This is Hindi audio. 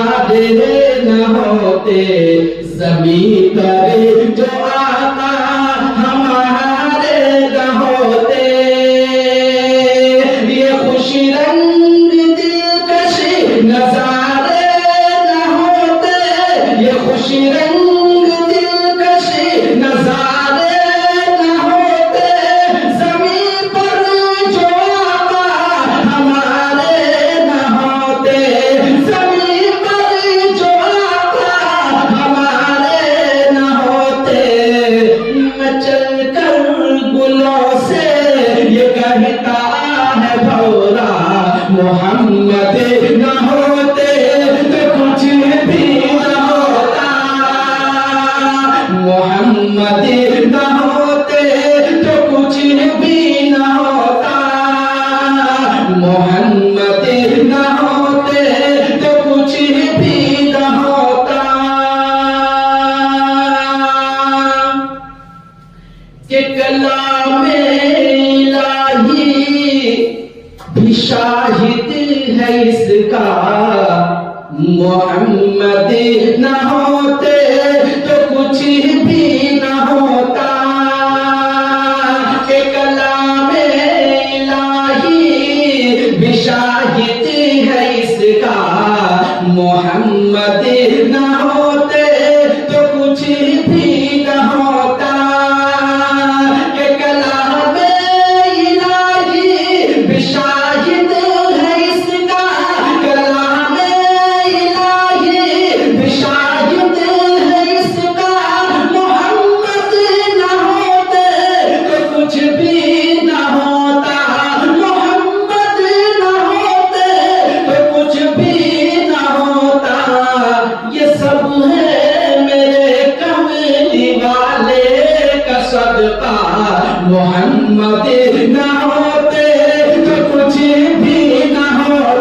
नजारे न होते, ज़मीं पर जो आका हमारे न होते। ये खुशी रंग दिलकश नजारे न होते, ये खुशी रंग दिलकश नजारे न होते, ज़मीं पर जो आका हमारे न होते, ज़मीं पर जो आका हमारे न होते। मैं चलकर गुलों से ये कहता है भौरा, मोहम्मद न होते तो कुछ भी न होता, मोहम्मद न होते तो कुछ भी न होता, मोहम्मद न होते तो कुछ भी न होता। कि कलामे इलाही भी शाहिद है इसका, मोहम्मद न होते तो कुछ भी न होता। कि कलामे इलाही भी शाहिद है इसका, मोहम्मद न होते तो कुछ भी न होता। कि कलामे इलाही भी शाहिद है इसका, कलामे इलाही भी शाहिद है इसका, मोहम्मद न होते तो कुछ भी न होता, मोहम्मद न होते तो कुछ भी न होता। ये सब है मेरे कमली वाले का सदका, मोहम्मद न होते तो कुछ भी न होता।